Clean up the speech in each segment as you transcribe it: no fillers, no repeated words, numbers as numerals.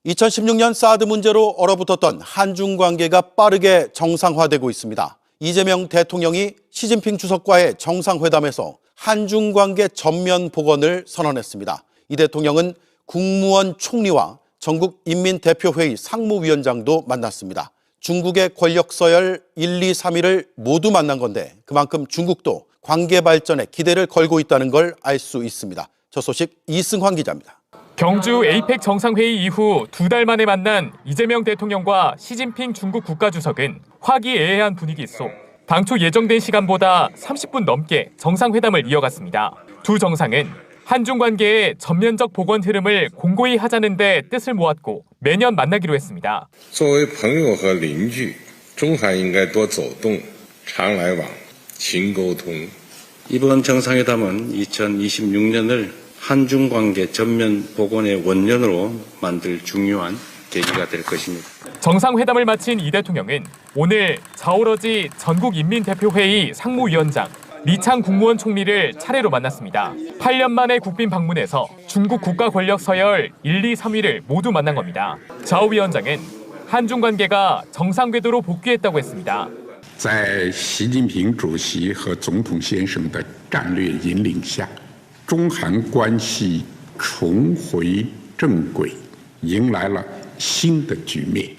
2016년 사드 문제로 얼어붙었던 한중 관계가 빠르게 정상화되고 있습니다. 이재명 대통령이 시진핑 주석과의 정상회담에서 한중 관계 전면 복원을 선언했습니다. 이 대통령은 국무원 총리와 전국인민대표회의 상무위원장도 만났습니다. 중국의 권력 서열 1, 2, 3위를 모두 만난 건데 그만큼 중국도 관계 발전에 기대를 걸고 있다는 걸 알 수 있습니다. 저 소식 이승환 기자입니다. 경주 에이펙 정상회의 이후 2달 만에 만난 이재명 대통령과 시진핑 중국 국가주석은 화기애애한 분위기 속 당초 예정된 시간보다 30분 넘게 정상회담을 이어갔습니다. 두 정상은 한중 관계의 전면적 복원 흐름을 공고히 하자는 데 뜻을 모았고 매년 만나기로 했습니다. 作为朋友和邻居，中韩应该多走动，常来往，勤沟通。 이번 정상회담은 2026년을 한중 관계 전면 복원의 원년으로 만들 중요한 계기가 될 것입니다. 정상회담을 마친 이 대통령은 오늘 자오러지 전국인민대표회의 상무위원장 리창 국무원 총리를 차례로 만났습니다. 8년 만에 국빈 방문해서 중국 국가 권력 서열 1, 2, 3위를 모두 만난 겁니다. 자오 위원장은 한중 관계가 정상 궤도로 복귀했다고 했습니다. 在习近平主席和总统先生的战略引领下，中韩关系重回正轨，迎来了新的局面。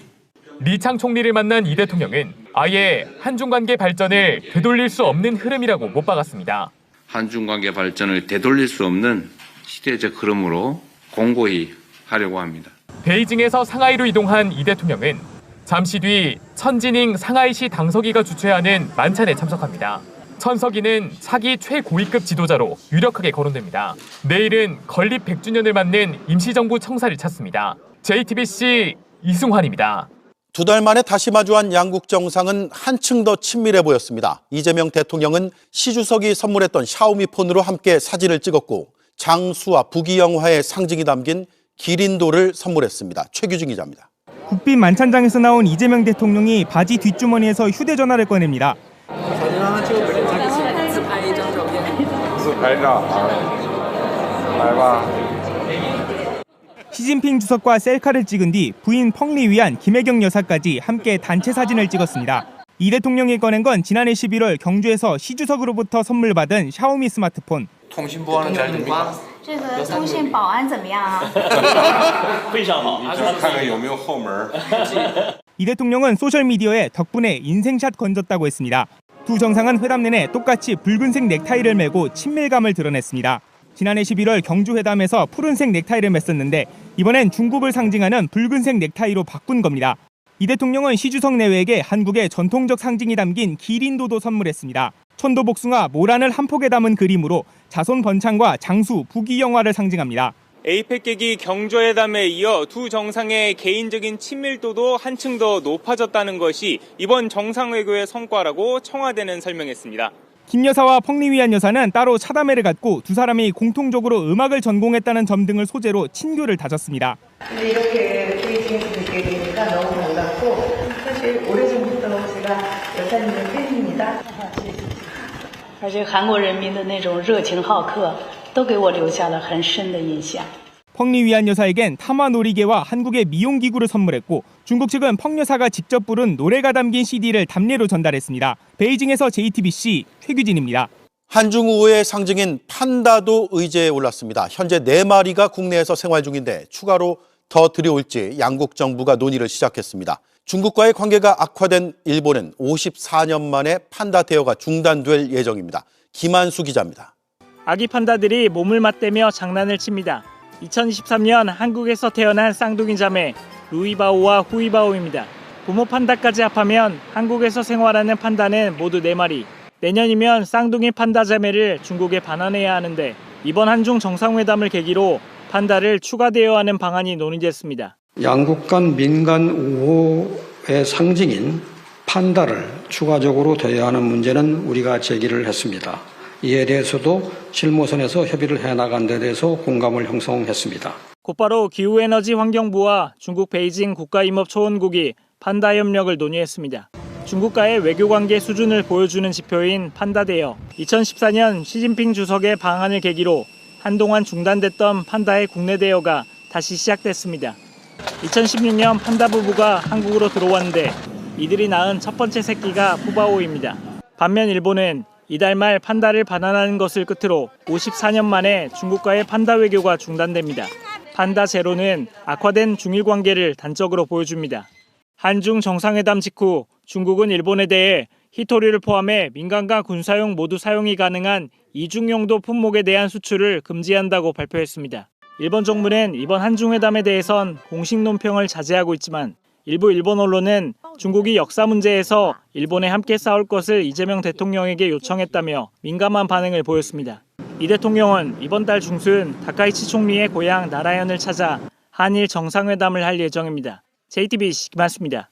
리창 총리를 만난 이 대통령은 아예 한중 관계 발전을 되돌릴 수 없는 흐름이라고 못 박았습니다. 한중 관계 발전을 되돌릴 수 없는 시대적 흐름으로 공고히 하려고 합니다. 베이징에서 상하이로 이동한 이 대통령은 잠시 뒤 천지닝 상하이시 당서기가 주최하는 만찬에 참석합니다. 천석이는 차기 최고위급 지도자로 유력하게 거론됩니다. 내일은 건립 100주년을 맞는 임시정부 청사를 찾습니다. JTBC 이승환입니다. 2달 만에 다시 마주한 양국 정상은 한층 더 친밀해 보였습니다. 이재명 대통령은 시 주석이 선물했던 샤오미 폰으로 함께 사진을 찍었고 장수와 부귀영화의 상징이 담긴 기린도를 선물했습니다. 최규진 기자입니다. 국빈 만찬장에서 나온 이재명 대통령이 바지 뒷주머니에서 휴대전화를 꺼냅니다. 시진핑 주석과 셀카를 찍은 뒤 부인 펑리 위안 김혜경 여사까지 함께 단체 사진을 찍었습니다. 이 대통령이 꺼낸 건 지난해 11월 경주에서 시 주석으로부터 선물 받은 샤오미 스마트폰. 통신 보안은 잘 됩니까? 这个通信保安怎么样啊？非常好。看看有没有后门。 이 대통령은 소셜미디어에 덕분에 인생샷 건졌다고 했습니다. 두 정상은 회담 내내 똑같이 붉은색 넥타이를 메고 친밀감을 드러냈습니다. 지난해 11월 경주 회담에서 푸른색 넥타이를 맸었는데 이번엔 중국을 상징하는 붉은색 넥타이로 바꾼 겁니다. 이 대통령은 시 주석 내외에게 한국의 전통적 상징이 담긴 기린도도 선물했습니다. 천도복숭아 모란을 한 폭에 담은 그림으로 자손 번창과 장수, 부귀영화를 상징합니다. 에이펙 계기 경주회담에 이어 두 정상의 개인적인 친밀도도 한층 더 높아졌다는 것이 이번 정상회고의 성과라고 청와대는 설명했습니다. 김 여사와 펑리 위안 여사는 따로 차담회를 갖고 두 사람이 공통적으로 음악을 전공했다는 점 등을 소재로 친교를 다졌습니다. 이렇게 베이징에서 뵙게 되니까 너무 반갑고 사실 오래전부터 제가 여사님의 팬입니다. 而且韩国人民的那种热情好客都给我留下了很深的印象。 펑리 위안 여사에겐 타마 놀이개와 한국의 미용기구를 선물했고 중국 측은 펑 여사가 직접 부른 노래가 담긴 CD를 답례로 전달했습니다. 베이징에서 JTBC 최규진입니다. 한중 우호의 상징인 판다도 의제에 올랐습니다. 현재 4마리가 국내에서 생활 중인데 추가로 더 들여올지 양국 정부가 논의를 시작했습니다. 중국과의 관계가 악화된 일본은 54년 만에 판다 대여가 중단될 예정입니다. 김한수 기자입니다. 아기 판다들이 몸을 맞대며 장난을 칩니다. 2023년 한국에서 태어난 쌍둥이 자매 루이바오와 후이바오입니다. 부모 판다까지 합하면 한국에서 생활하는 판다는 모두 4마리. 내년이면 쌍둥이 판다 자매를 중국에 반환해야 하는데 이번 한중 정상회담을 계기로 판다를 추가 대여하는 방안이 논의됐습니다. 양국 간 민간 우호의 상징인 판다를 추가적으로 대여하는 문제는 우리가 제기를 했습니다. 이에 대해서도 실무선에서 협의를 해나간 데 대해서 공감을 형성했습니다. 곧바로 기후에너지 환경부와 중국 베이징 국가임업초원국이 판다 협력을 논의했습니다. 중국과의 외교관계 수준을 보여주는 지표인 판다 대여. 2014년 시진핑 주석의 방한을 계기로 한동안 중단됐던 판다의 국내 대여가 다시 시작됐습니다. 2016년 판다 부부가 한국으로 들어왔는데 이들이 낳은 첫 번째 새끼가 푸바오입니다. 반면 일본은 이달 말 판다를 반환하는 것을 끝으로 54년 만에 중국과의 판다 외교가 중단됩니다. 판다 제로는 악화된 중일 관계를 단적으로 보여줍니다. 한중 정상회담 직후 중국은 일본에 대해 히토류를 포함해 민간과 군사용 모두 사용이 가능한 이중용도 품목에 대한 수출을 금지한다고 발표했습니다. 일본 정부는 이번 한중회담에 대해선 공식 논평을 자제하고 있지만 일부 일본 언론은 중국이 역사 문제에서 일본에 함께 싸울 것을 이재명 대통령에게 요청했다며 민감한 반응을 보였습니다. 이 대통령은 이번 달 중순 다카이치 총리의 고향 나라현을 찾아 한일 정상회담을 할 예정입니다. JTBC 김한수입니다.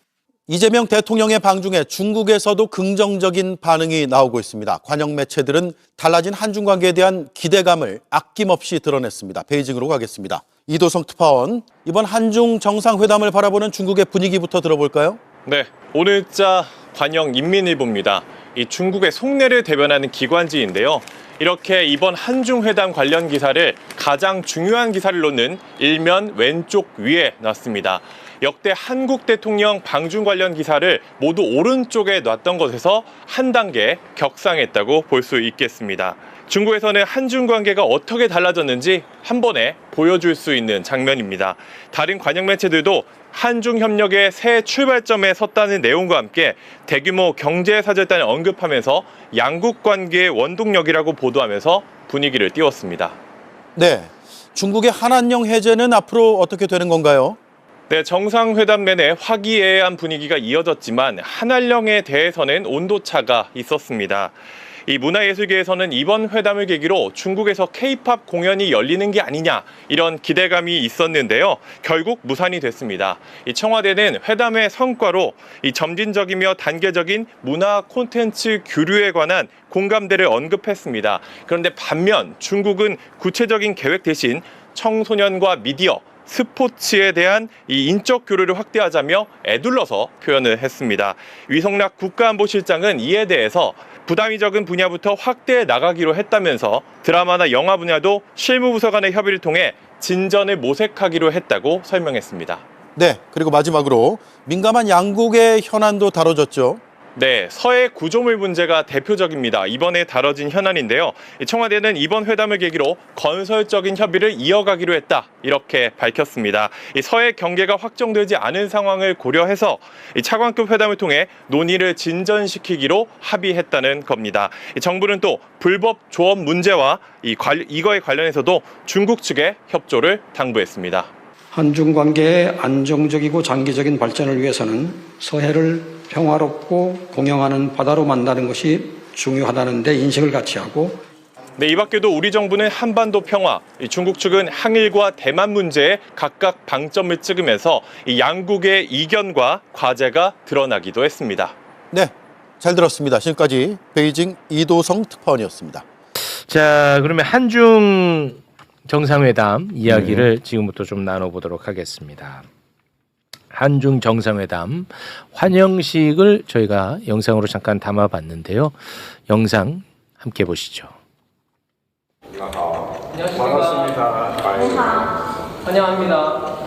이재명 대통령의 방중에 중국에서도 긍정적인 반응이 나오고 있습니다. 관영 매체들은 달라진 한중 관계에 대한 기대감을 아낌없이 드러냈습니다. 베이징으로 가겠습니다. 이도성 특파원, 이번 한중 정상회담을 바라보는 중국의 분위기부터 들어볼까요? 네, 오늘자 관영 인민일보입니다. 이 중국의 속내를 대변하는 기관지인데요. 이렇게 이번 한중회담 관련 기사를 가장 중요한 기사를 놓는 일면 왼쪽 위에 놨습니다. 역대 한국 대통령 방중 관련 기사를 모두 오른쪽에 놨던 것에서 한 단계 격상했다고 볼 수 있겠습니다. 중국에서는 한중 관계가 어떻게 달라졌는지 한 번에 보여줄 수 있는 장면입니다. 다른 관영 매체들도 한중 협력의 새 출발점에 섰다는 내용과 함께 대규모 경제 사절단을 언급하면서 양국 관계의 원동력이라고 보도하면서 분위기를 띄웠습니다. 네, 중국의 한한령 해제는 앞으로 어떻게 되는 건가요? 네, 정상회담 내내 화기애애한 분위기가 이어졌지만 한한령에 대해서는 온도차가 있었습니다. 이 문화예술계에서는 이번 회담을 계기로 중국에서 K-팝 공연이 열리는 게 아니냐 이런 기대감이 있었는데요. 결국 무산이 됐습니다. 이 청와대는 회담의 성과로 이 점진적이며 단계적인 문화 콘텐츠 규류에 관한 공감대를 언급했습니다. 그런데 반면 중국은 구체적인 계획 대신 청소년과 미디어, 스포츠에 대한 이 인적 교류를 확대하자며 애둘러서 표현을 했습니다. 위성락 국가안보실장은 이에 대해서 부담이 적은 분야부터 확대해 나가기로 했다면서 드라마나 영화 분야도 실무부서 간의 협의를 통해 진전을 모색하기로 했다고 설명했습니다. 네, 그리고 마지막으로 민감한 양국의 현안도 다뤄졌죠. 네, 서해 구조물 문제가 대표적입니다. 이번에 다뤄진 현안인데요. 청와대는 이번 회담을 계기로 건설적인 협의를 이어가기로 했다. 이렇게 밝혔습니다. 이 서해 경계가 확정되지 않은 상황을 고려해서 이 차관급 회담을 통해 논의를 진전시키기로 합의했다는 겁니다. 정부는 또 불법 조업 문제와 이거에 관련해서도 중국 측에 협조를 당부했습니다. 한중 관계의 안정적이고 장기적인 발전을 위해서는 서해를 평화롭고 공영하는 바다로 만드는 것이 중요하다는 데 인식을 같이 하고 네, 이 밖에도 우리 정부는 한반도 평화, 중국 측은 항일과 대만 문제에 각각 방점을 찍으면서 이 양국의 이견과 과제가 드러나기도 했습니다. 네, 잘 들었습니다. 지금까지 베이징 이도성 특파원이었습니다. 자, 그러면 한중 정상회담 이야기를 지금부터 좀 나눠보도록 하겠습니다. 한중 정상회담 환영식을 저희가 영상으로 잠깐 담아봤는데요. 영상 함께 보시죠. 반갑습니다. 환영합니다.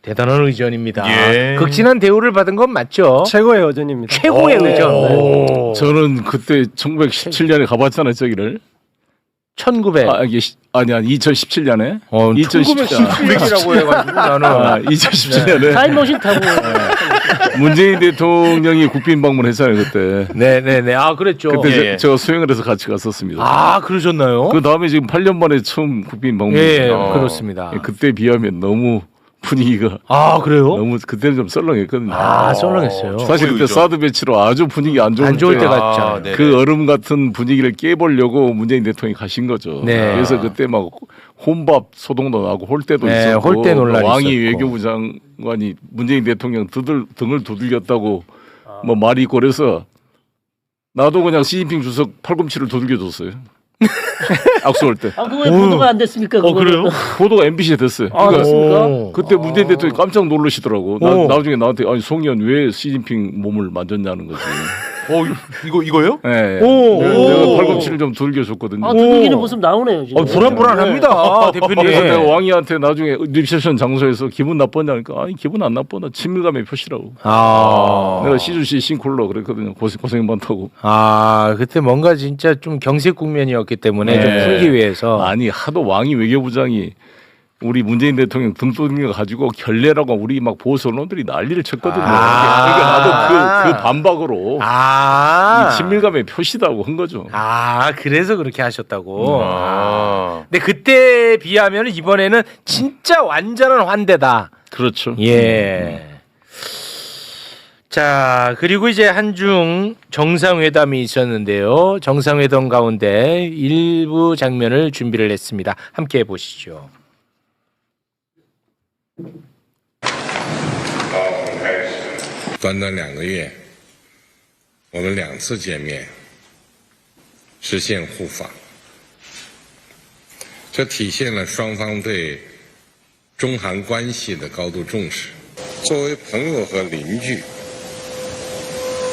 대단한 의전입니다. 예. 극진한 대우를 받은 건 맞죠? 최고의 의전입니다. 최고의 의전. 저는 그때 1917년에 가봤잖아요, 저기를. 1900. 아니야, 2017년에. 1917년이라고 해가지고 나는. 2017년에. 타임머신 타고. 문재인 대통령이 국빈 방문했잖아요, 그때. 네네네. 아, 그랬죠. 그때 제가 수행을 해서 같이 갔었습니다. 아, 그러셨나요? 그 다음에 지금 8년 만에 처음 국빈 방문. 예, 그렇습니다. 그때 비하면 너무 분위기가. 아 그래요? 너무 그때는 좀 썰렁했거든요. 아 썰렁했어요. 사실 그때 사드 배치로 아주 분위기 안 좋을 때 같죠. 그 얼음 같은 분위기를 깨보려고 문재인 대통령이 가신 거죠. 네. 그래서 그때 막 혼밥 소동도 나고 홀대도 네, 있었고 홀대 논란이 왕이 있었고. 외교부 장관이 문재인 대통령 등을 두들겼다고 뭐 말이 있고 그래서 나도 그냥 시진핑 주석 팔꿈치를 두들겨줬어요. 악수할 때. 아, 그거 왜 보도가 안 됐습니까? 그래요? 보도가 MBC에 됐어요. 아, 그렇습니까? 그때 문재인 대통령이 깜짝 놀라시더라고. 나중에 나한테 아니 송의원 왜 시진핑 몸을 만졌냐는 거지. 이거요? 네. 오. 내가 팔꿈치를 좀 두들겨줬거든요. 아, 두들기는 모습 나오네요, 지금. 불안불안합니다, 대표님. 그래서 내가 왕이한테 나중에 리셉션 장소에서 기분 나빴냐니까 아니 기분 안 나빴나 친밀감의 표시라고. 내가 시주시 싱콜러 그랬거든요. 고생 많다고. 아 그때 뭔가 진짜 좀 경색 국면이었기 때문에 좀 풀기 위해서. 아니 하도 왕이 외교부장이 우리 문재인 대통령 등 두들겨 가지고 결례라고 우리 막 보수 언론들이 난리를 쳤거든요. 그러니까 나도 그 반박으로 이 친밀감의 표시다고 한 거죠. 아 그래서 그렇게 하셨다고. 근데 그때 비하면 이번에는 진짜 완전한 환대다. 그렇죠. 예. 자 그리고 이제 한중 정상회담이 있었는데요. 정상회담 가운데 일부 장면을 준비를 했습니다. 함께 보시죠. 短短2个月，我们2次见面，实现互访，这体现了双方对中韩关系的高度重视。作为朋友和邻居，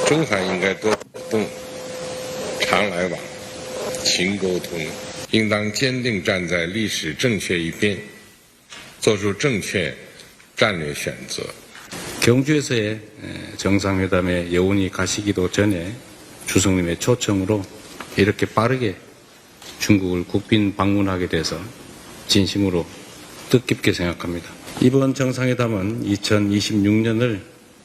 中韩应该多走动，常来往，勤沟通，应当坚定站在历史正确一边，做出正确战略选择。 경주에서의 정상회담에 여운이 가시기도 전에 주석님의 초청으로 이렇게 빠르게 중국을 국빈 방문하게 돼서 진심으로 뜻깊게 생각합니다. 이번 정상회담은 2026년을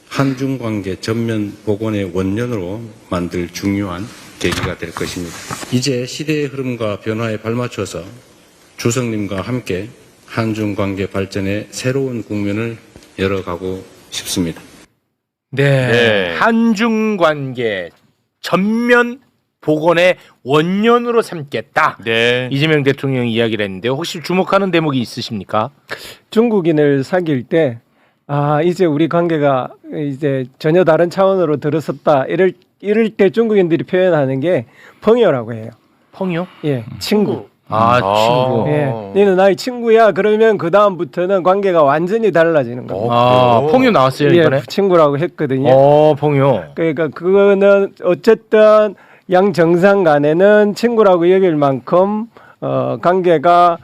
한중 관계 전면 복원의 원년으로 만들 중요한 계기가 될 것입니다. 이제 시대의 흐름과 변화에 발맞춰서 주석님과 함께 한중 관계 발전의 새로운 국면을 열어가고 싶습니다. 네. 한중 관계 전면 복원의 원년으로 삼겠다. 이재명 대통령이 이야기를 했는데 혹시 주목하는 대목이 있으십니까? 중국인을 사귈 때 이제 우리 관계가 이제 전혀 다른 차원으로 들어섰다. 이럴 때 중국인들이 표현하는 게 펑요라고 해요. 펑요? 예, 친구. 친구. 예, 너는 나의 친구야. 그러면 그 다음부터는 관계가 완전히 달라지는 겁니다. 펑요 나왔어요 이번에? 예, 친구라고 했거든요. 펑요. 그러니까 그거는 어쨌든 양 정상 간에는 친구라고 여길 만큼 관계가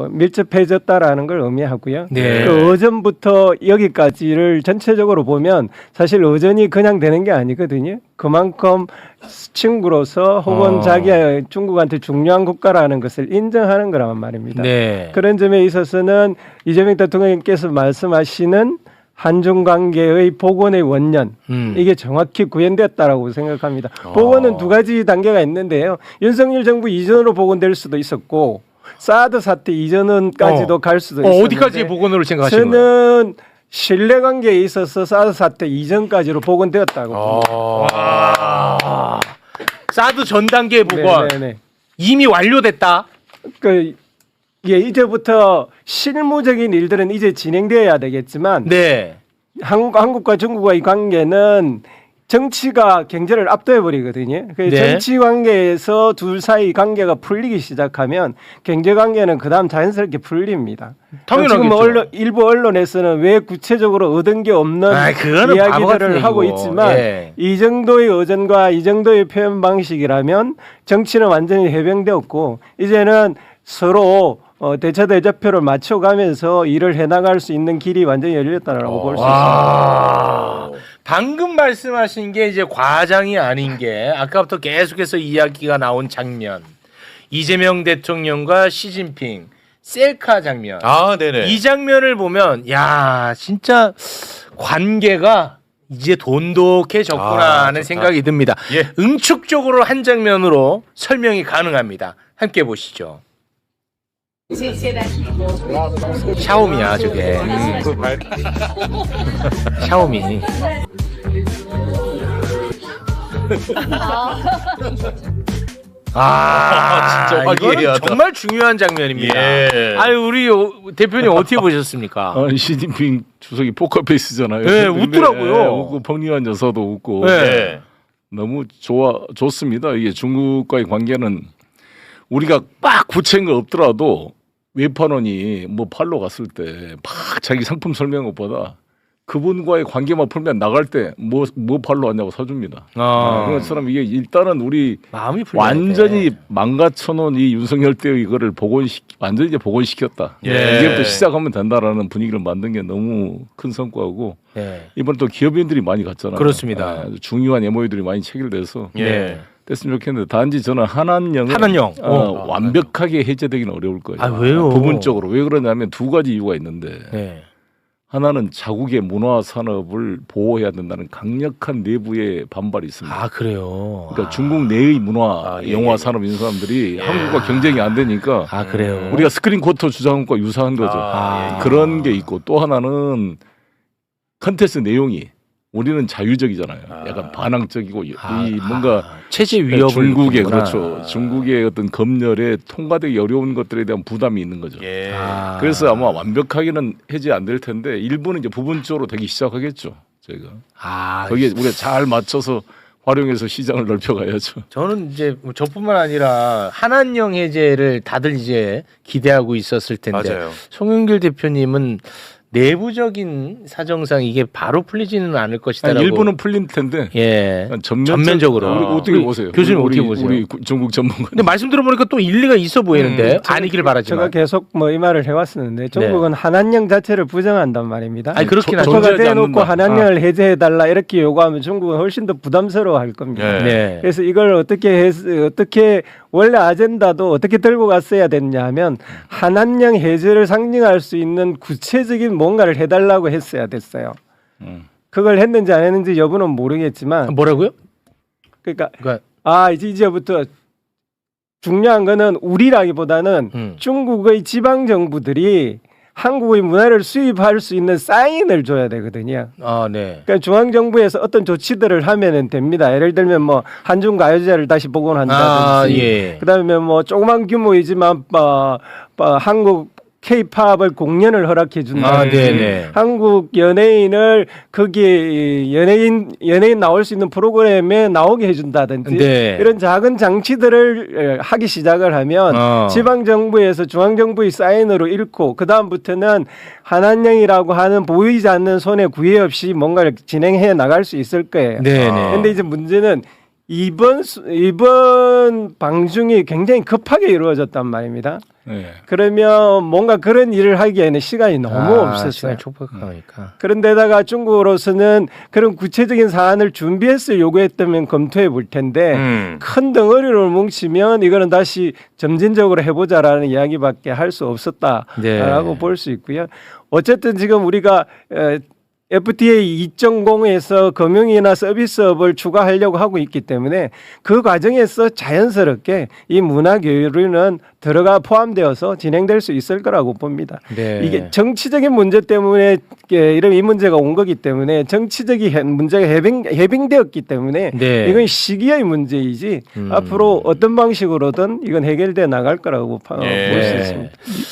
밀접해졌다라는 걸 의미하고요. 네. 그 어전부터 여기까지를 전체적으로 보면 사실 어전이 그냥 되는 게 아니거든요. 그만큼 친구로서 혹은 자기가 중국한테 중요한 국가라는 것을 인정하는 거란 말입니다. 네. 그런 점에 있어서는 이재명 대통령께서 말씀하시는 한중 관계의 복원의 원년 이게 정확히 구현됐다라고 생각합니다. 복원은 두 가지 단계가 있는데요. 윤석열 정부 이전으로 복원될 수도 있었고 사드 사태 이전은까지도 갈 수도 있었는데 어디까지 복원으로 생각하시는 거예요? 저는 신뢰관계에 있어서 사드 사태 이전까지로 복원되었다고 봅니다. 사드 전 단계 복원 이미 완료됐다. 이제부터 실무적인 일들은 이제 진행되어야 되겠지만 한국과 중국과의 관계는 정치가 경제를 압도해 버리거든요. 정치 관계에서 둘 사이 관계가 풀리기 시작하면 경제 관계는 그다음 자연스럽게 풀립니다. 지금 일부 언론에서는 왜 구체적으로 얻은 게 없는 이야기들을 하고 있지만 이 정도의 어전과 이 정도의 표현 방식이라면 정치는 완전히 해병되었고 이제는 서로 대처대자표를 맞춰가면서 일을 해나갈 수 있는 길이 완전히 열렸다라고 볼 수 있습니다. 방금 말씀하신 게 이제 과장이 아닌 게 아까부터 계속해서 이야기가 나온 장면. 이재명 대통령과 시진핑 셀카 장면. 이 장면을 보면 야 진짜 관계가 이제 돈독해졌구나 하는 생각이 듭니다. 응축적으로 한 장면으로 설명이 가능합니다. 함께 보시죠. 샤오미야 저게. 샤오미. 진짜 이건 화기애애하다. 정말 중요한 장면입니다. 예. 아유 우리 대표님 어떻게 보셨습니까? 시진핑 주석이 포커페이스잖아요. 네, 웃더라고요. 네, 웃고 펑리한 여사도 웃고. 네. 너무 좋습니다. 이게 중국과의 관계는 우리가 막 구체인 거 없더라도 외판원이 뭐 팔로 갔을 때 막 자기 상품 설명한 것보다 그분과의 관계만 풀면 나갈 때 뭐 팔로 왔냐고 사줍니다. 그런 것처럼 이게 일단은 우리 마음이 완전히 망가쳐놓은 이 윤석열 때의 이거를 완전히 이제 복원시켰다. 이제부터 시작하면 된다라는 분위기를 만든 게 너무 큰 성과고 이번 또 기업인들이 많이 갔잖아요. 그렇습니다. 중요한 MOU들이 많이 체결돼서 됐으면 좋겠는데 단지 저는 한한령 완벽하게 해제되기는 어려울 거예요. 아, 왜요? 부분적으로 왜 그러냐면 두 가지 이유가 있는데 하나는 자국의 문화 산업을 보호해야 된다는 강력한 내부의 반발이 있습니다. 아 그래요. 그러니까 중국 내의 문화, 영화 산업 있는 사람들이 한국과 경쟁이 안 되니까. 아 그래요. 우리가 스크린 쿼터 주장한 것과 유사한 거죠. 그런 게 있고 또 하나는 컨텐츠 내용이 우리는 자유적이잖아요. 약간 반항적이고 이 뭔가 체제 위협을 중국의 느끼는구나. 그렇죠. 중국의 어떤 검열에 통과되기 어려운 것들에 대한 부담이 있는 거죠. 그래서 아마 완벽하게는 해제 안 될 텐데 일부는 이제 부분적으로 되기 시작하겠죠. 저희가 거기에 우리가 잘 맞춰서 활용해서 시장을 넓혀가야죠. 저는 이제 저뿐만 아니라 한한령 해제를 다들 이제 기대하고 있었을 텐데 맞아요. 송영길 대표님은 내부적인 사정상 이게 바로 풀리지는 않을 것이다라고. 일부는 풀린 텐데. 전면적으로. 우리 어떻게 보세요? 교수님 어떻게 보세요? 우리 중국 전문가. 근데 말씀 들어보니까 또 일리가 있어 보이는데 아니길 바라지만. 제가 계속 이 말을 해왔었는데 중국은 한한령 자체를 부정한단 말입니다. 아니 그렇긴 하죠. 조커가 대놓고 한한령을 해제해달라 이렇게 요구하면 중국은 훨씬 더 부담스러워할 겁니다. 그래서 이걸 어떻게 원래 아젠다도 어떻게 들고 갔어야 됐냐 하면 한한령 해제를 상징할 수 있는 구체적인 뭔가를 해달라고 했어야 됐어요. 그걸 했는지 안 했는지 여부는 모르겠지만 뭐라고요? 그러니까 이제부터 중요한 거는 우리라기보다는 중국의 지방 정부들이 한국의 문화를 수입할 수 있는 사인을 줘야 되거든요. 그러니까 중앙 정부에서 어떤 조치들을 하면은 됩니다. 예를 들면 뭐 한중 가요제를 다시 복원한다든지, 그다음에 뭐 조그만 규모이지만 한국 K-팝을 공연을 허락해 준다든지, 한국 연예인을 거기에 연예인 나올 수 있는 프로그램에 나오게 해준다든지 이런 작은 장치들을 하기 시작을 하면 지방 정부에서 중앙 정부의 사인으로 읽고 그 다음부터는 한한령이라고 하는 보이지 않는 손에 구애 없이 뭔가를 진행해 나갈 수 있을 거예요. 그런데 이제 문제는 이번 방중이 굉장히 급하게 이루어졌단 말입니다. 그러면 뭔가 그런 일을 하기에는 시간이 너무 없었어요. 시간이 촉박하니까. 그런데다가 중국으로서는 그런 구체적인 사안을 준비해서 요구했다면 검토해 볼 텐데 큰 덩어리로 뭉치면 이거는 다시 점진적으로 해보자라는 이야기밖에 할 수 없었다라고 볼 수 있고요. 어쨌든 지금 우리가 FTA 2.0에서 금융이나 서비스업을 추가하려고 하고 있기 때문에 그 과정에서 자연스럽게 이 문화 교류는 포함되어서 진행될 수 있을 거라고 봅니다. 이게 정치적인 문제 때문에 이 문제가 온 거기 때문에 정치적인 문제가 해빙되었기 때문에 이건 시기의 문제이지 앞으로 어떤 방식으로든 이건 해결돼 나갈 거라고 볼 수 있습니다.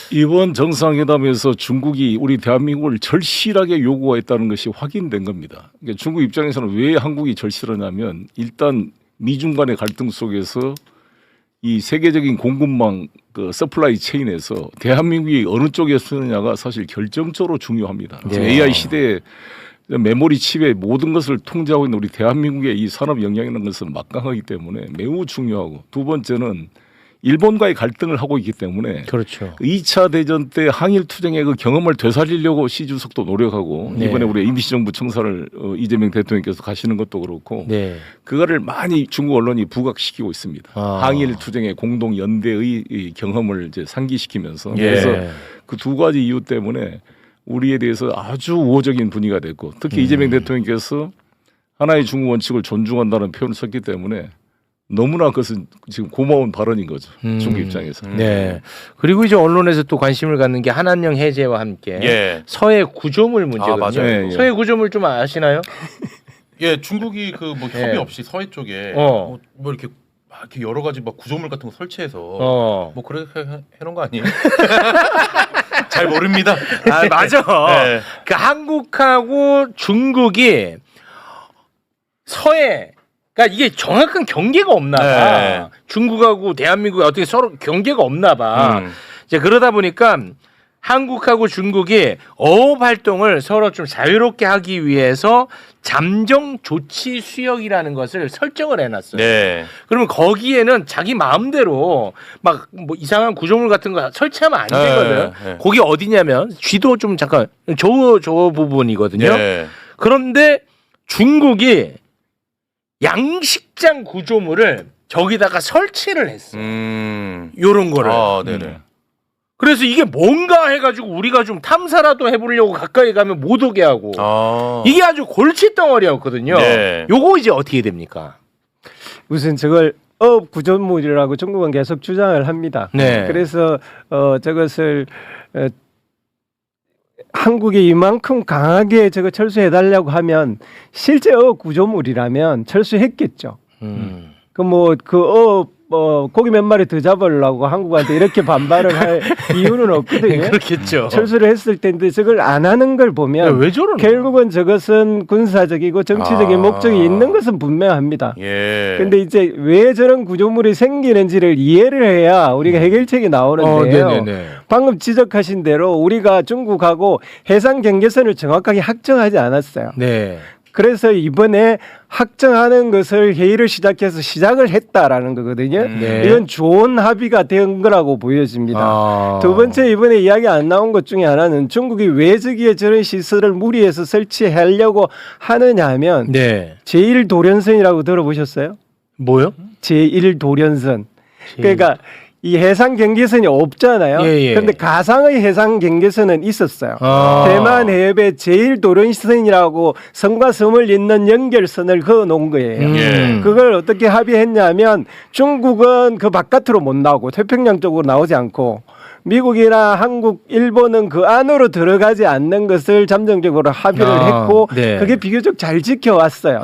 이번 정상회담에서 중국이 우리 대한민국을 절실하게 요구했다는 것이 확인된 겁니다. 그러니까 중국 입장에서는 왜 한국이 절실하냐면 일단 미중 간의 갈등 속에서 이 세계적인 공급망 서플라이 체인에서 대한민국이 어느 쪽에 쓰느냐가 사실 결정적으로 중요합니다. 지금 AI 시대에 메모리 칩의 모든 것을 통제하고 있는 우리 대한민국의 이 산업 영향이라는 것은 막강하기 때문에 매우 중요하고 두 번째는 일본과의 갈등을 하고 있기 때문에 2차 대전 때 항일 투쟁의 그 경험을 되살리려고 시 주석도 노력하고 이번에 우리 임시정부 청사를 이재명 대통령께서 가시는 것도 그렇고 그거를 많이 중국 언론이 부각시키고 있습니다. 항일 투쟁의 공동 연대의 이 경험을 이제 상기시키면서 그래서 그 두 가지 이유 때문에 우리에 대해서 아주 우호적인 분위기가 됐고 특히 이재명 대통령께서 하나의 중국 원칙을 존중한다는 표현을 썼기 때문에 너무나 그것은 지금 고마운 발언인 거죠. 중국 입장에서. 네. 그리고 이제 언론에서 또 관심을 갖는 게 한한령 해제와 함께 예. 서해 구조물 문제거든요. 맞아요. 서해 구조물 좀 아시나요? 예, 중국이 그 뭐 협의 예. 없이 서해 쪽에 어. 뭐 이렇게 막 이렇게 여러 가지 막 구조물 같은 거 설치해서 뭐 그렇게 해놓은 거 아니에요? 잘 모릅니다. 아 맞아. 네. 그 한국하고 중국이 서해 그러니까 이게 정확한 경계가 없나 봐. 네. 중국하고 대한민국이 어떻게 서로 경계가 없나 봐. 이제 그러다 보니까 한국하고 중국이 어업 활동을 서로 좀 자유롭게 하기 위해서 잠정 조치 수역이라는 것을 설정을 해놨어요. 네. 그러면 거기에는 자기 마음대로 막 뭐 이상한 구조물 같은 거 설치하면 안 되거든. 네. 거기 어디냐면 쥐도 좀 잠깐 저 부분이거든요. 네. 그런데 중국이 양식장 구조물을 저기다가 설치를 했어. 요런 거를. 아, 네네. 그래서 이게 뭔가 해가지고 우리가 좀 탐사라도 해보려고 가까이 가면 못 오게 하고 이게 아주 골칫덩어리였거든요. 네. 요거 이제 어떻게 됩니까? 우선 저걸 어업 구조물이라고 중국은 계속 주장을 합니다. 네. 그래서 저것을 한국이 이만큼 강하게 저거 철수해달라고 하면 실제 어업 구조물이라면 철수했겠죠. 그 어업 고기 몇 마리 더 잡으려고 한국한테 이렇게 반발을 할 이유는 없거든요. 그렇겠죠. 철수를 했을 텐데 저걸 안 하는 걸 보면 왜 저러나? 결국은 저것은 군사적이고 정치적인 목적이 있는 것은 분명합니다. 그런데 이제 왜 저런 구조물이 생기는지를 이해를 해야 우리가 해결책이 나오는데요. 방금 지적하신 대로 우리가 중국하고 해상 경계선을 정확하게 확정하지 않았어요. 네. 그래서 이번에 확정하는 것을 회의를 시작해서 시작을 했다라는 거거든요. 네. 이건 좋은 합의가 된 거라고 보여집니다. 두 번째 이번에 이야기 안 나온 것 중에 하나는 중국이 왜 저기에 저런 시설을 무리해서 설치하려고 하느냐 하면 제1도련선이라고 들어보셨어요? 뭐요? 제1도련선. 그러니까 이 해상 경계선이 없잖아요. 그런데 가상의 해상 경계선은 있었어요. 대만 해협에 제1도련선이라고 섬과 섬을 잇는 연결선을 그어 놓은 거예요. 그걸 어떻게 합의했냐면 중국은 그 바깥으로 못 나오고 태평양 쪽으로 나오지 않고 미국이나 한국, 일본은 그 안으로 들어가지 않는 것을 잠정적으로 합의를 했고 그게 비교적 잘 지켜왔어요.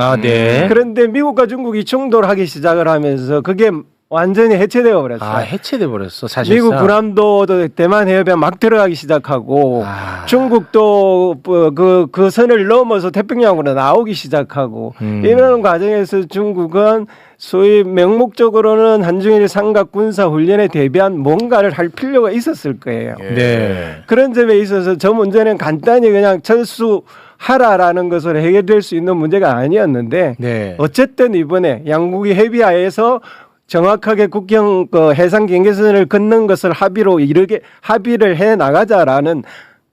그런데 미국과 중국이 충돌하기 시작을 하면서 그게 완전히 해체되어 버렸어요. 해체돼 버렸어. 사실상. 미국 군함도 대만 해협에 막 들어가기 시작하고 중국도 그 선을 넘어서 태평양으로 나오기 시작하고 이런 과정에서 중국은 소위 명목적으로는 한중일 삼각 군사 훈련에 대비한 뭔가를 할 필요가 있었을 거예요. 그런 점에 있어서 저 문제는 간단히 그냥 철수하라라는 것으로 해결될 수 있는 문제가 아니었는데 어쨌든 이번에 양국이 협의하에서 정확하게 국경 해상 경계선을 걷는 것을 합의를 해 나가자라는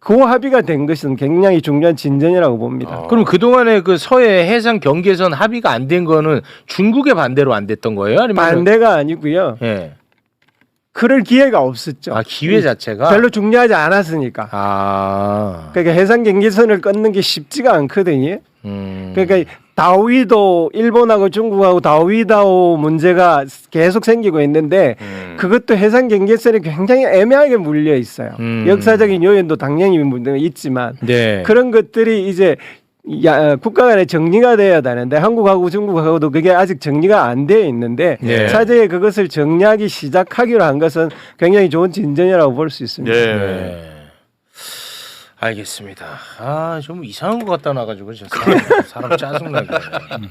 그 합의가 된 것은 굉장히 중요한 진전이라고 봅니다. 그럼 그동안에 그 서해 해상 경계선 합의가 안 된 거는 중국의 반대로 안 됐던 거예요? 아니면 반대가 아니고요. 그럴 기회가 없었죠. 기회 자체가 별로 중요하지 않았으니까. 그러니까 해상 경계선을 걷는 게 쉽지가 않거든요. 그러니까 다오이도 일본하고 중국하고 다오이다오 문제가 계속 생기고 있는데 그것도 해상 경계선이 굉장히 애매하게 물려 있어요. 역사적인 요인도 당연히 있지만 그런 것들이 이제 국가 간에 정리가 되어야 되는데 한국하고 중국하고도 그게 아직 정리가 안 되어 있는데 차제에 그것을 정리하기 시작하기로 한 것은 굉장히 좋은 진전이라고 볼 수 있습니다. 알겠습니다. 좀 이상한 것 갖다 놔가지고 사람 짜증나게.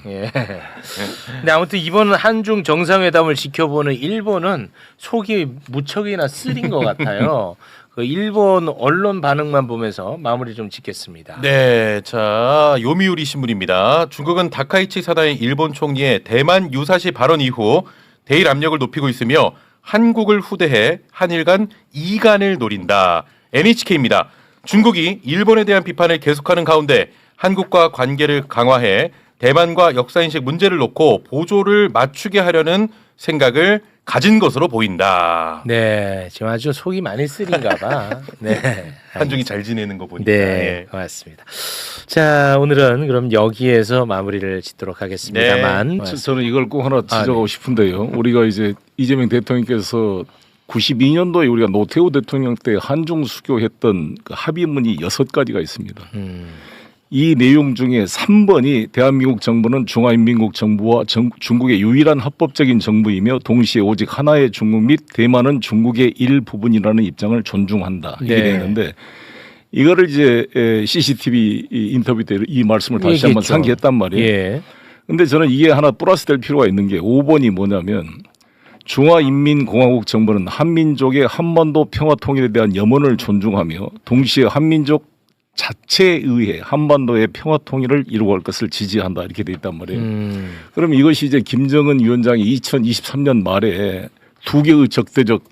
근데 아무튼 이번 한중 정상회담을 지켜보는 일본은 속이 무척이나 쓰린 것 같아요. 그 일본 언론 반응만 보면서 마무리 좀 짓겠습니다. 네, 자 요미우리 신문입니다. 중국은 다카이치 사다의 일본 총리의 대만 유사시 발언 이후 대일 압력을 높이고 있으며 한국을 후대해 한일 간 이간을 노린다. NHK입니다. 중국이 일본에 대한 비판을 계속하는 가운데 한국과 관계를 강화해 대만과 역사인식 문제를 놓고 보조를 맞추게 하려는 생각을 가진 것으로 보인다. 네, 지금 아주 속이 많이 쓰린가 봐. 네. 한중이 잘 지내는 거 보니까. 네, 예. 고맙습니다. 자, 오늘은 그럼 여기에서 마무리를 짓도록 하겠습니다만. 네. 저는 이걸 꼭 하나 지적하고 싶은데요. 우리가 이제 이재명 대통령께서 92년도에 우리가 노태우 대통령 때 한중 수교했던 그 합의문이 6가지가 있습니다. 이 내용 중에 3번이 대한민국 정부는 중화인민국 정부와 중국의 유일한 합법적인 정부이며 동시에 오직 하나의 중국 및 대만은 중국의 일부분이라는 입장을 존중한다. 이게 네. 되는데 이거를 이제 CCTV 인터뷰 때 이 말씀을 다시 한번 상기했단 말이에요. 그런데 저는 이게 하나 플러스 될 필요가 있는 게 5번이 뭐냐면 중화인민공화국 정부는 한민족의 한반도 평화통일에 대한 염원을 존중하며 동시에 한민족 자체에 의해 한반도의 평화통일을 이루어갈 것을 지지한다 이렇게 돼 있단 말이에요. 그럼 이것이 이제 김정은 위원장이 2023년 말에 두 개의 적대적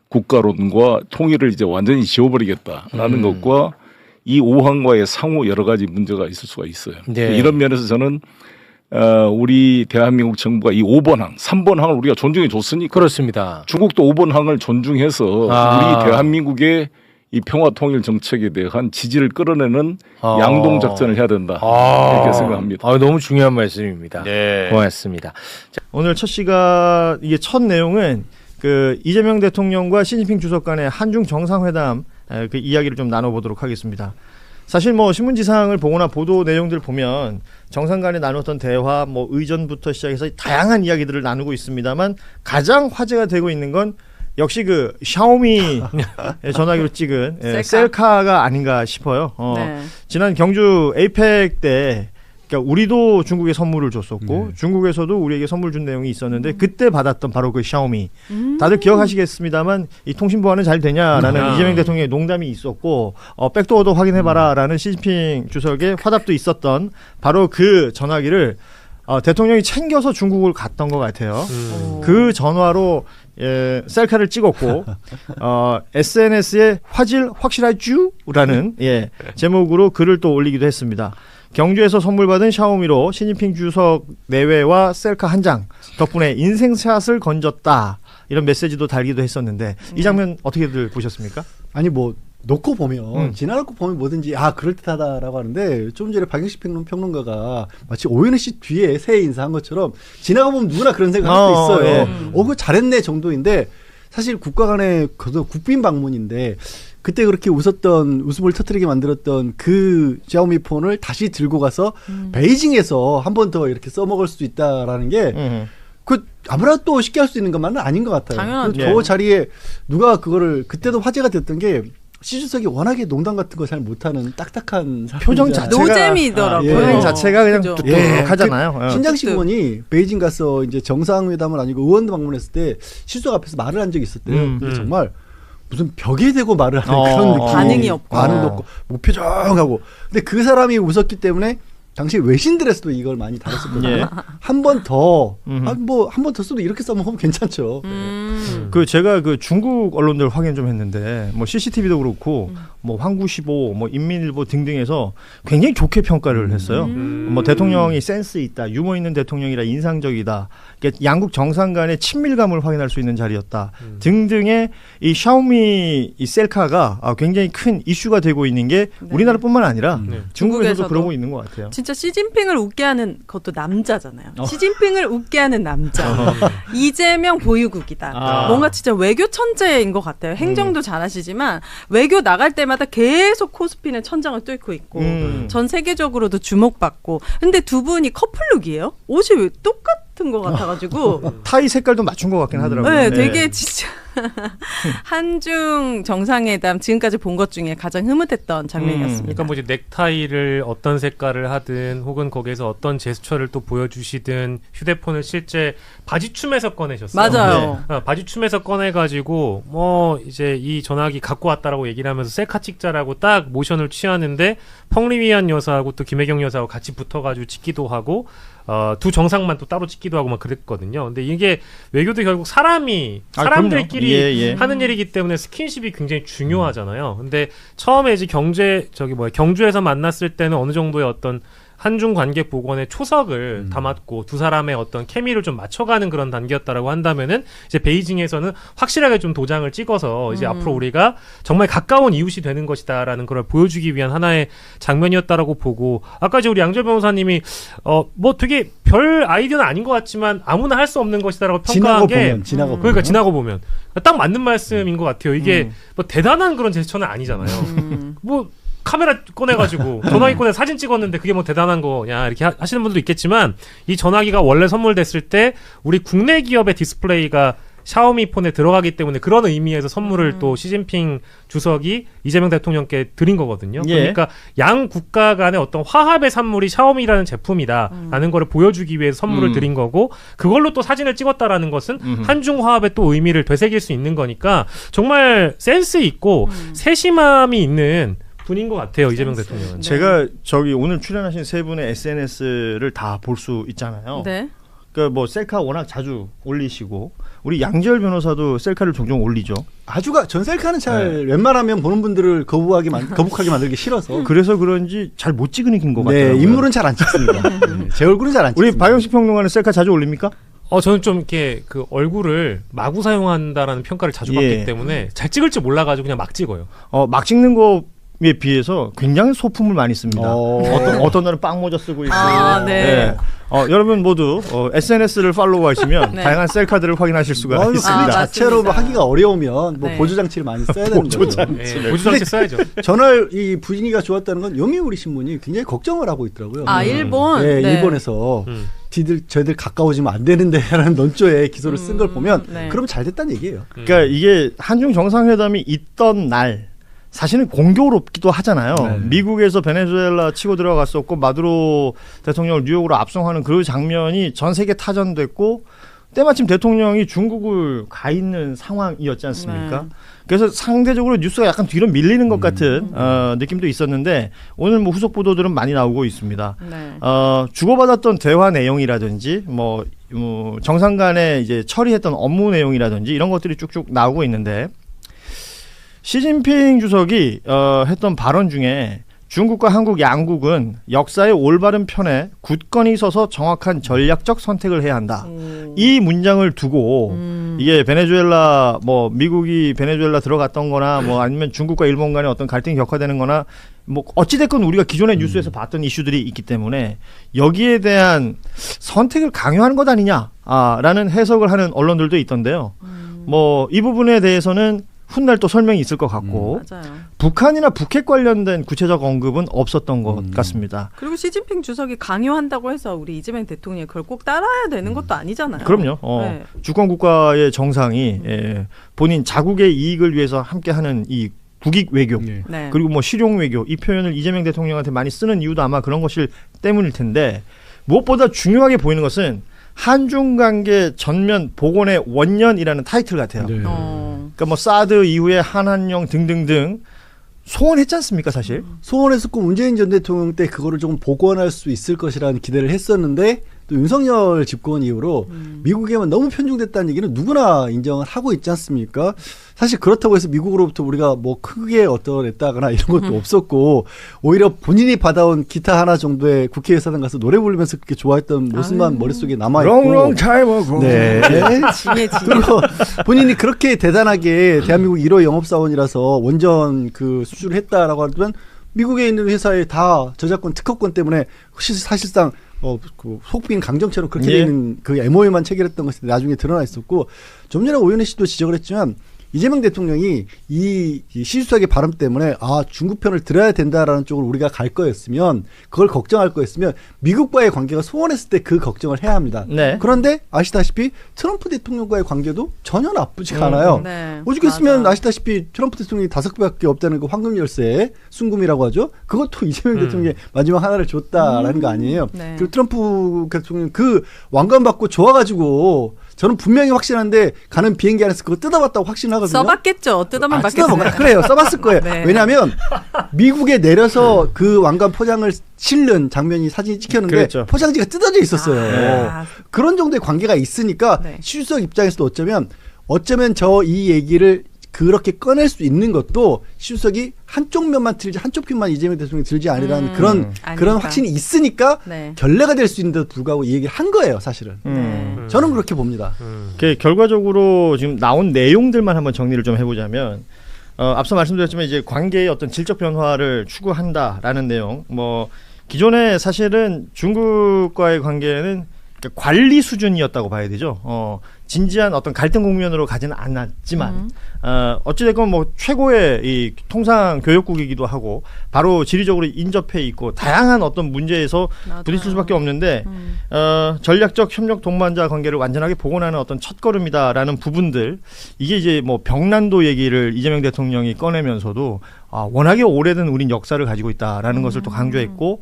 국가론과 통일을 이제 완전히 지워버리겠다라는 것과 이 5항과의 상호 여러 가지 문제가 있을 수가 있어요. 네. 이런 면에서 저는 우리 대한민국 정부가 이 5번 항, 3번 항을 우리가 존중해 줬으니까 그렇습니다. 중국도 5번 항을 존중해서 우리 대한민국의 이 평화통일 정책에 대한 지지를 끌어내는 양동 작전을 해야 된다 이렇게 생각합니다. 너무 중요한 말씀입니다. 네. 고맙습니다. 오늘 첫 시간 이게 첫 내용은 그 이재명 대통령과 시진핑 주석 간의 한중 정상회담 그 이야기를 좀 나눠보도록 하겠습니다. 사실 뭐 신문지상을 보거나 보도 내용들 보면 정상 간에 나눴던 대화, 뭐 의전부터 시작해서 다양한 이야기들을 나누고 있습니다만 가장 화제가 되고 있는 건 역시 그 샤오미 전화기로 찍은 셀카가 아닌가 싶어요. 네. 지난 경주 에이펙 때 그러니까 우리도 중국에 선물을 줬었고 중국에서도 우리에게 선물 준 내용이 있었는데 그때 받았던 바로 그 샤오미. 다들 기억하시겠습니다만 이 통신 보안은 잘 되냐라는 이재명 대통령의 농담이 있었고 백도어도 확인해봐라라는 시진핑 주석의 화답도 있었던 바로 그 전화기를 대통령이 챙겨서 중국을 갔던 것 같아요. 그 전화로 셀카를 찍었고 SNS에 화질 확실하쥬라는 제목으로 글을 또 올리기도 했습니다. 경주에서 선물 받은 샤오미로 시진핑 주석 내외와 셀카 한 장 덕분에 인생샷을 건졌다 이런 메시지도 달기도 했었는데 이 장면 어떻게들 보셨습니까? 아니 뭐 놓고 보면 지나놓고 보면 뭐든지 그럴듯하다라고 하는데 좀 전에 박영식 평론가가 마치 오윤희 씨 뒤에 새해 인사한 것처럼 지나가 보면 누구나 그런 생각할 수 있어요. 그거 잘했네 정도인데 사실 국가 간의 국빈 방문인데 그때 그렇게 웃음을 터뜨리게 만들었던 그 샤오미 폰을 다시 들고 가서 베이징에서 한 번 더 이렇게 써먹을 수 있다라는 게 그 아무나 또 쉽게 할 수 있는 것만은 아닌 것 같아요. 당연하죠. 저 자리에 누가 그거를 그때도 화제가 됐던 게 시주석이 워낙에 농담 같은 거 잘 못하는 딱딱한 표정 자체가 노잼이더라고요. 표정 자체가 그냥 뚝뚝하잖아요. 신장식 의원이 베이징 가서 이제 정상회담을 아니고 의원도 방문했을 때 시주석 앞에서 말을 한 적이 있었대요. 근데 정말 무슨 벽에 대고 말을 하는 그런 느낌. 반응이 없고. 반응도 없고 무표정하고. 근데 그 사람이 웃었기 때문에 당시 외신들에서도 이걸 많이 다뤘었거든요. 한 번 더, 한 번 더 써도 이렇게 써먹으면 괜찮죠. 그 제가 그 중국 언론들 확인 좀 했는데 뭐 CCTV도 그렇고 뭐 황구시보, 뭐 인민일보 등등에서 굉장히 좋게 평가를 했어요. 뭐 대통령이 센스 있다, 유머 있는 대통령이라 인상적이다. 양국 정상 간의 친밀감을 확인할 수 있는 자리였다. 등등의 이 샤오미 이 셀카가 굉장히 큰 이슈가 되고 있는 게 우리나라뿐만 아니라 중국에서도 그러고 있는 것 같아요. 진짜 시진핑을 웃게 하는 것도 남자잖아요. 시진핑을 웃게 하는 남자. 이재명 보유국이다. 뭔가 진짜 외교 천재인 것 같아요. 행정도 잘하시지만 외교 나갈 때마다 계속 코스핀의 천장을 뚫고 있고 전 세계적으로도 주목받고. 근데 두 분이 커플룩이에요? 옷이 왜 똑같은 것 같아가지고 타이 색깔도 맞춘 것 같긴 하더라고요. 네, 되게 진짜 한중 정상회담 지금까지 본 것 중에 가장 흐뭇했던 장면이었습니다. 그러니까 뭐 이제 넥타이를 어떤 색깔을 하든 혹은 거기에서 어떤 제스처를 또 보여주시든 휴대폰을 실제 바지춤에서 꺼내셨어요. 맞아요. 바지춤에서 꺼내가지고 뭐 이제 이 전화기 갖고 왔다라고 얘기를 하면서 셀카 찍자라고 딱 모션을 취하는데 펑리위안 여사하고 또 김혜경 여사하고 같이 붙어가지고 찍기도 하고 두 정상만 또 따로 찍기도 하고 막 그랬거든요. 근데 이게 외교도 결국 사람들끼리 하는 일이기 때문에 스킨십이 굉장히 중요하잖아요. 근데 처음에 이제 경주에서 만났을 때는 어느 정도의 어떤 한중 관계 복원의 초석을 담았고 두 사람의 어떤 케미를 좀 맞춰가는 그런 단계였다라고 한다면은 이제 베이징에서는 확실하게 좀 도장을 찍어서 이제 앞으로 우리가 정말 가까운 이웃이 되는 것이다라는 걸 보여주기 위한 하나의 장면이었다라고 보고, 아까 이제 우리 양절 변호사님이 뭐 되게 별 아이디어는 아닌 것 같지만 아무나 할 수 없는 것이다라고 평가한 게 그러니까 지나고 보면 딱 맞는 말씀인 것 같아요. 이게 뭐 대단한 그런 제스처는 아니잖아요. 뭐 카메라 꺼내가지고 전화기 꺼내 사진 찍었는데 그게 뭐 대단한 거냐 이렇게 하시는 분들도 있겠지만, 이 전화기가 원래 선물됐을 때 우리 국내 기업의 디스플레이가 샤오미 폰에 들어가기 때문에 그런 의미에서 선물을 또 시진핑 주석이 이재명 대통령께 드린 거거든요. 예. 그러니까 양 국가 간의 어떤 화합의 산물이 샤오미라는 제품이다라는 거를 보여주기 위해서 선물을 드린 거고, 그걸로 또 사진을 찍었다라는 것은 한중 화합의 또 의미를 되새길 수 있는 거니까 정말 센스 있고 세심함이 있는 분인 것 같아요, 이재명 대통령은. 제가 저기 오늘 출연하신 세 분의 SNS를 다 볼 수 있잖아요. 네. 그러니까 뭐 셀카 워낙 자주 올리시고 우리 양지열 변호사도 셀카를 종종 올리죠. 전 셀카는 잘 웬만하면 보는 분들을 거북하게 만들기 싫어서 그래서 그런지 잘 못 찍은 것 같아요. 인물은 잘 안 찍습니다. 제 얼굴은 잘 안 찍습니다. 우리 박영식 평론가는 셀카 자주 올립니까? 저는 좀 이렇게 그 얼굴을 마구 사용한다라는 평가를 자주 받기 때문에 잘 찍을 줄 몰라가지고 그냥 막 찍어요. 막 찍는 거에 비해서 굉장히 소품을 많이 씁니다. 어떤 날은 빵모자 쓰고 있고. 네. 여러분 모두 SNS를 팔로우하시면 다양한 셀카들을 확인하실 수가 있습니다. 자체로 하기가 어려우면 뭐 보조장치를 많이 써야 되는 거죠. 보조장치 써야죠. 전날 이 분위기가 좋았다는 건 요미우리 신문이 굉장히 걱정을 하고 있더라고요. 일본? 네, 일본에서 저희들 가까워지면 안 되는데라는 논조에 기소를 쓴 걸 보면 그럼 잘 됐다는 얘기예요. 그러니까 이게 한중 정상회담이 있던 날 사실은 공교롭기도 하잖아요. 미국에서 베네수엘라 치고 들어갔었고 마두로 대통령을 뉴욕으로 압송하는 그 장면이 전 세계 타전됐고 때마침 대통령이 중국을 가 있는 상황이었지 않습니까? 그래서 상대적으로 뉴스가 약간 뒤로 밀리는 것 같은 느낌도 있었는데 오늘 뭐 후속 보도들은 많이 나오고 있습니다. 주고받았던 대화 내용이라든지 뭐 정상 간에 이제 처리했던 업무 내용이라든지 이런 것들이 쭉쭉 나오고 있는데, 시진핑 주석이 했던 발언 중에 중국과 한국 양국은 역사의 올바른 편에 굳건히 서서 정확한 전략적 선택을 해야 한다. 이 문장을 두고 이게 베네수엘라 뭐 미국이 베네수엘라 들어갔던 거나 뭐 아니면 중국과 일본 간의 어떤 갈등이 격화되는 거나 뭐 어찌됐건 우리가 기존의 뉴스에서 봤던 이슈들이 있기 때문에 여기에 대한 선택을 강요하는 것 아니냐라는 해석을 하는 언론들도 있던데요. 뭐 이 부분에 대해서는 훗날 또 설명이 있을 것 같고 북한이나 북핵 관련된 구체적 언급은 없었던 것 같습니다. 그리고 시진핑 주석이 강요한다고 해서 우리 이재명 대통령이 그걸 꼭 따라야 되는 것도 아니잖아요. 그럼요. 주권 국가의 정상이 본인 자국의 이익을 위해서 함께하는 이 국익 외교 그리고 뭐 실용 외교, 이 표현을 이재명 대통령한테 많이 쓰는 이유도 아마 그런 것일 때문일 텐데, 무엇보다 중요하게 보이는 것은 한중 관계 전면 복원의 원년이라는 타이틀 같아요. 그러니까 뭐 사드 이후에 한한령 등등등 소원했지 않습니까, 사실? 소원했었고 문재인 전 대통령 때 그거를 조금 복원할 수 있을 것이라는 기대를 했었는데, 또 윤석열 집권 이후로 미국에만 너무 편중됐다는 얘기는 누구나 인정을 하고 있지 않습니까? 사실 그렇다고 해서 미국으로부터 우리가 뭐 크게 어떠냈다거나 이런 것도 없었고, 오히려 본인이 받아온 기타 하나 정도의 국회의사당 가서 노래 부르면서 그렇게 좋아했던 모습만 머릿속에 남아있고, 네. 그리고 본인이 그렇게 대단하게 대한민국 1호 영업사원이라서 원전 그 수주를 했다라고 하면 미국에 있는 회사에 다 저작권 특허권 때문에 사실상 그 속빈 강정처럼 그렇게 되는 그 MOU만 체결했던 것이 나중에 드러나 있었고, 좀 전에 오윤혜 씨도 지적을 했지만 이재명 대통령이 이 시주석의 발언 때문에 중국 편을 들어야 된다라는 쪽으로 우리가 갈 거였으면, 그걸 걱정할 거였으면 미국과의 관계가 소원했을 때 그 걱정을 해야 합니다. 그런데 아시다시피 트럼프 대통령과의 관계도 전혀 나쁘지가 않아요. 오죽했으면 아시다시피 트럼프 대통령이 5개밖에 없다는 그 황금 열쇠, 순금이라고 하죠. 그것도 이재명 대통령이 마지막 하나를 줬다라는 거 아니에요. 그리고 트럼프 대통령 그 왕관 받고 좋아가지고 저는 분명히 확신한데 가는 비행기 안에서 그거 뜯어봤다고 확신하거든요. 써봤겠죠. 뜯어만 봤겠어요. 그래요. 써봤을 거예요. 왜냐하면 미국에 내려서 그 왕관 포장을 실는 장면이 사진이 찍혔는데 포장지가 뜯어져 있었어요. 그런 정도의 관계가 있으니까 시주석 입장에서도 어쩌면 이 얘기를 그렇게 꺼낼 수 있는 것도 시주석이 한쪽 면만 들지 한쪽 편만 이재명 대통령이 들지 않으라는 그런 확신이 있으니까 네. 결례가 될 수 있는데도 불구하고 이 얘기를 한 거예요, 사실은. 저는 그렇게 봅니다. 결과적으로 지금 나온 내용들만 한번 정리를 좀 해보자면 앞서 말씀드렸지만 이제 관계의 어떤 질적 변화를 추구한다라는 내용. 뭐 기존에 사실은 중국과의 관계는 관리 수준이었다고 봐야 되죠. 진지한 어떤 갈등 국면으로 가지는 않았지만 어찌됐건 뭐 최고의 이 통상 교역국이기도 하고 바로 지리적으로 인접해 있고 다양한 어떤 문제에서 부딪힐 수밖에 없는데 전략적 협력 동반자 관계를 완전하게 복원하는 어떤 첫걸음이다라는 부분들 이게 이제 뭐 병난도 얘기를 이재명 대통령이 꺼내면서도 워낙에 오래된 우린 역사를 가지고 있다라는 것을 또 강조했고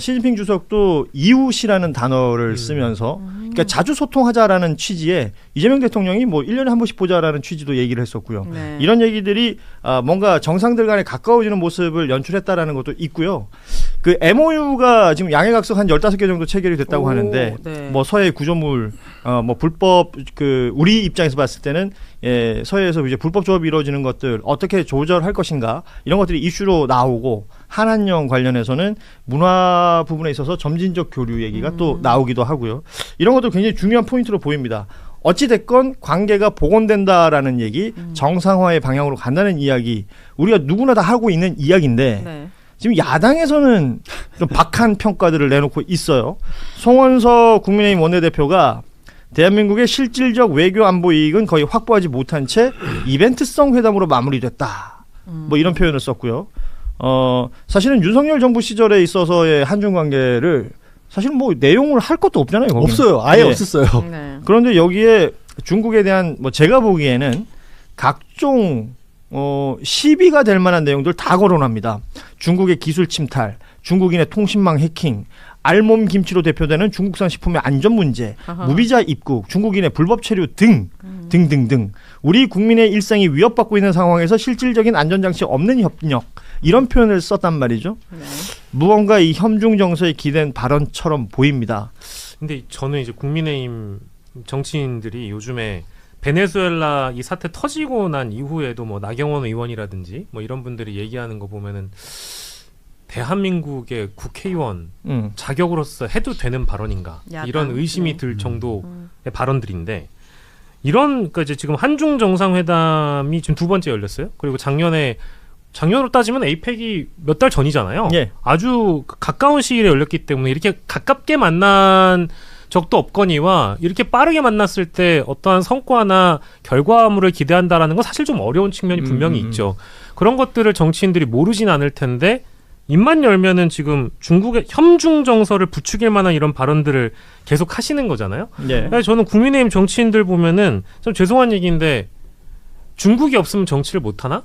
시진핑 주석도 이웃이라는 단어를 쓰면서 그러니까 자주 소통하자라는 취지에 이재명 대통령이 뭐 1년에 한 번씩 보자라는 취지도 얘기를 했었고요. 이런 얘기들이 뭔가 정상들 간에 가까워지는 모습을 연출했다라는 것도 있고요. 그 MOU가 지금 양해각서 한 15개 정도 체결이 됐다고 하는데 뭐 서해 구조물 뭐 불법 그 우리 입장에서 봤을 때는 서해에서 이제 불법 조업이 이루어지는 것들 어떻게 조절할 것인가 이런 것들이 이슈로 나오고 한한령 관련해서는 문화 부분에 있어서 점진적 교류 얘기가 또 나오기도 하고요. 이런 것도 굉장히 중요한 포인트로 보입니다. 어찌됐건 관계가 복원된다라는 얘기, 정상화의 방향으로 간다는 이야기 우리가 누구나 다 하고 있는 이야기인데 지금 야당에서는 좀 박한 평가들을 내놓고 있어요. 송원석 국민의힘 원내대표가 대한민국의 실질적 외교 안보 이익은 거의 확보하지 못한 채 이벤트성 회담으로 마무리됐다. 뭐 이런 표현을 썼고요. 사실은 윤석열 정부 시절에 있어서의 한중 관계를 사실 뭐 내용을 할 것도 없잖아요. 거기는. 없어요. 아예 없었어요. 그런데 여기에 중국에 대한 뭐 제가 보기에는 각종 시비가 될 만한 내용들 다 거론합니다. 중국의 기술 침탈, 중국인의 통신망 해킹, 알몸 김치로 대표되는 중국산 식품의 안전 문제, 무비자 입국, 중국인의 불법 체류 등등등 우리 국민의 일상이 위협받고 있는 상황에서 실질적인 안전장치 없는 협력 이런 표현을 썼단 말이죠. 무언가 이 협중 정서에 기댄 발언처럼 보입니다. 근데 저는 이제 국민의힘 정치인들이 요즘에 베네수엘라 이 사태 터지고 난 이후에도 뭐 나경원 의원이라든지 뭐 이런 분들이 얘기하는 거 보면은 대한민국의 국회의원 자격으로서 해도 되는 발언인가 야당. 이런 의심이 들 정도의 발언들인데 이런 그러니까 이제 지금 한중 정상회담이 지금 2번째 열렸어요. 그리고 작년으로 따지면 에이펙이 몇 달 전이잖아요. 아주 가까운 시일에 열렸기 때문에 이렇게 가깝게 만난 적도 없거니와 이렇게 빠르게 만났을 때 어떠한 성과나 결과물을 기대한다라는 건 사실 좀 어려운 측면이 분명히 있죠. 그런 것들을 정치인들이 모르진 않을 텐데 입만 열면은 지금 중국의 협중 정서를 부추길 만한 이런 발언들을 계속 하시는 거잖아요. 그래서 저는 국민의힘 정치인들 보면은 좀 죄송한 얘기인데 중국이 없으면 정치를 못하나?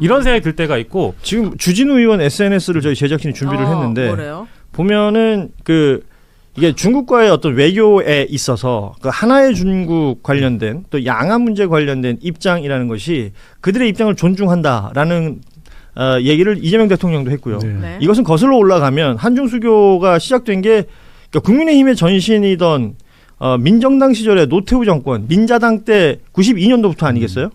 이런 생각이 들 때가 있고 지금 주진우 의원 SNS를 저희 제작진이 준비를 했는데 뭐래요? 보면은 이게 중국과의 어떤 외교에 있어서 그 하나의 중국 관련된 또 양안 문제 관련된 입장이라는 것이 그들의 입장을 존중한다라는 얘기를 이재명 대통령도 했고요. 이것은 거슬러 올라가면 한중 수교가 시작된 게 그러니까 국민의힘의 전신이던 민정당 시절의 노태우 정권 민자당 때 92년도부터 아니겠어요?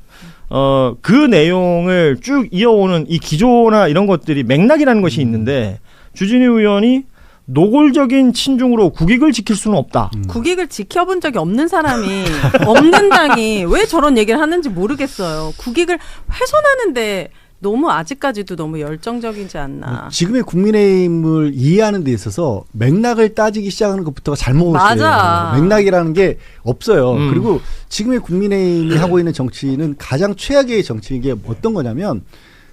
그 내용을 쭉 이어오는 이 기조나 이런 것들이 맥락이라는 것이 있는데 주진우 의원이 노골적인 친중으로 국익을 지킬 수는 없다. 국익을 지켜본 적이 없는 사람이 없는 당이 왜 저런 얘기를 하는지 모르겠어요. 국익을 훼손하는데 너무 아직까지도 너무 열정적이지 않나. 지금의 국민의힘을 이해하는 데 있어서 맥락을 따지기 시작하는 것부터가 잘못이에요. 맞아. 맥락이라는 게 없어요. 그리고 지금의 국민의힘이 하고 있는 정치는 가장 최악의 정치인 게 어떤 거냐면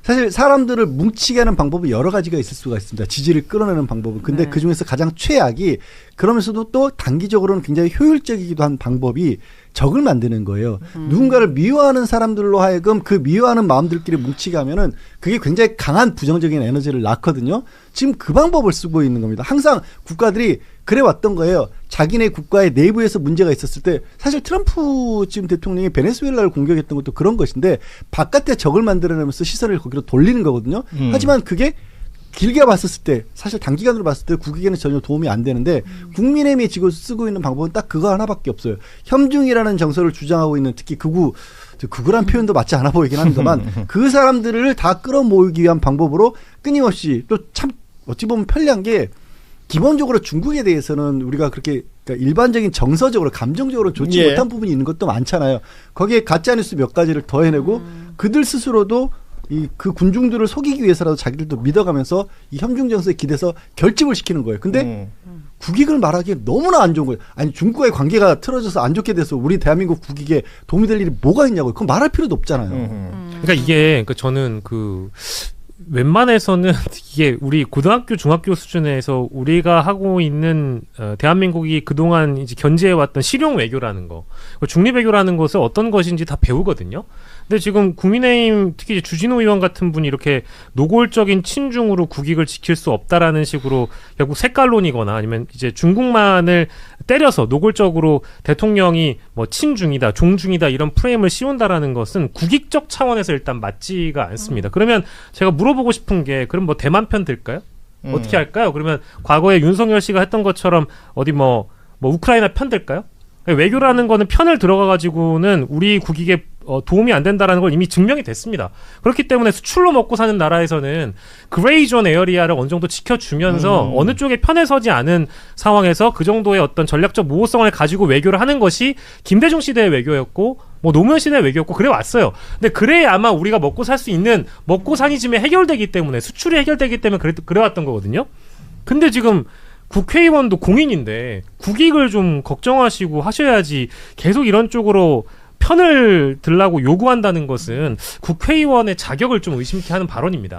사실 사람들을 뭉치게 하는 방법은 여러 가지가 있을 수가 있습니다. 지지를 끌어내는 방법은. 근데 그중에서 가장 최악이 그러면서도 또 단기적으로는 굉장히 효율적이기도 한 방법이 적을 만드는 거예요. 누군가를 미워하는 사람들로 하여금 그 미워하는 마음들끼리 뭉치게 하면은 그게 굉장히 강한 부정적인 에너지를 낳거든요. 지금 그 방법을 쓰고 있는 겁니다. 항상 국가들이 그래 왔던 거예요. 자기네 국가의 내부에서 문제가 있었을 때 사실 트럼프 지금 대통령이 베네수엘라를 공격했던 것도 그런 것인데 바깥에 적을 만들어내면서 시선을 거기로 돌리는 거거든요. 하지만 그게 길게 봤었을 때 사실 단기간으로 봤을 때 국익에는 전혀 도움이 안 되는데 국민의힘이 지금 쓰고 있는 방법은 딱 그거 하나밖에 없어요. 협중이라는 정서를 주장하고 있는 특히 극우란 표현도 맞지 않아 보이긴 합니다만 그 사람들을 다 끌어모으기 위한 방법으로 끊임없이 또 참 어찌 보면 편리한 게 기본적으로 중국에 대해서는 우리가 그렇게 그러니까 일반적인 정서적으로 감정적으로 좋지 예. 못한 부분이 있는 것도 많잖아요. 거기에 가짜뉴스 몇 가지를 더해내고 그들 스스로도 그 군중들을 속이기 위해서라도 자기들도 믿어가면서 이 협중 정서에 기대서 결집을 시키는 거예요. 근데 국익을 말하기에 너무나 안 좋은 거예요. 아니 중국과의 관계가 틀어져서 안 좋게 돼서 우리 대한민국 국익에 도움이 될 일이 뭐가 있냐고요. 그건 말할 필요도 없잖아요. 그러니까 이게 저는 웬만해서는 이게 우리 고등학교, 중학교 수준에서 우리가 하고 있는 대한민국이 그동안 이제 견지해왔던 실용 외교라는 거, 중립 외교라는 것을 어떤 것인지 다 배우거든요. 근데 지금 국민의힘 특히 이제 주진우 의원 같은 분이 이렇게 노골적인 친중으로 국익을 지킬 수 없다라는 식으로 결국 색깔론이거나 아니면 이제 중국만을 때려서 노골적으로 대통령이 뭐 친중이다, 종중이다 이런 프레임을 씌운다라는 것은 국익적 차원에서 일단 맞지가 않습니다. 그러면 제가 물어보고 싶은 게 그럼 뭐 대만 편 들까요? 어떻게 할까요? 그러면 과거에 윤석열 씨가 했던 것처럼 어디 뭐 우크라이나 편 들까요? 외교라는 거는 편을 들어가가지고는 우리 국익에 도움이 안 된다라는 걸 이미 증명이 됐습니다. 그렇기 때문에 수출로 먹고 사는 나라에서는 그레이존 에어리아를 어느 정도 지켜주면서 어느 쪽에 편에 서지 않은 상황에서 그 정도의 어떤 전략적 모호성을 가지고 외교를 하는 것이 김대중 시대의 외교였고 뭐 노무현 시대의 외교였고 그래 왔어요. 근데 그래야 아마 우리가 먹고 살 수 있는 먹고 사니즘이 해결되기 때문에 수출이 해결되기 때문에 그래 왔던 거거든요. 근데 지금 국회의원도 공인인데 국익을 좀 걱정하시고 하셔야지 계속 이런 쪽으로 편을 들라고 요구한다는 것은 국회의원의 자격을 좀 의심케 하는 발언입니다.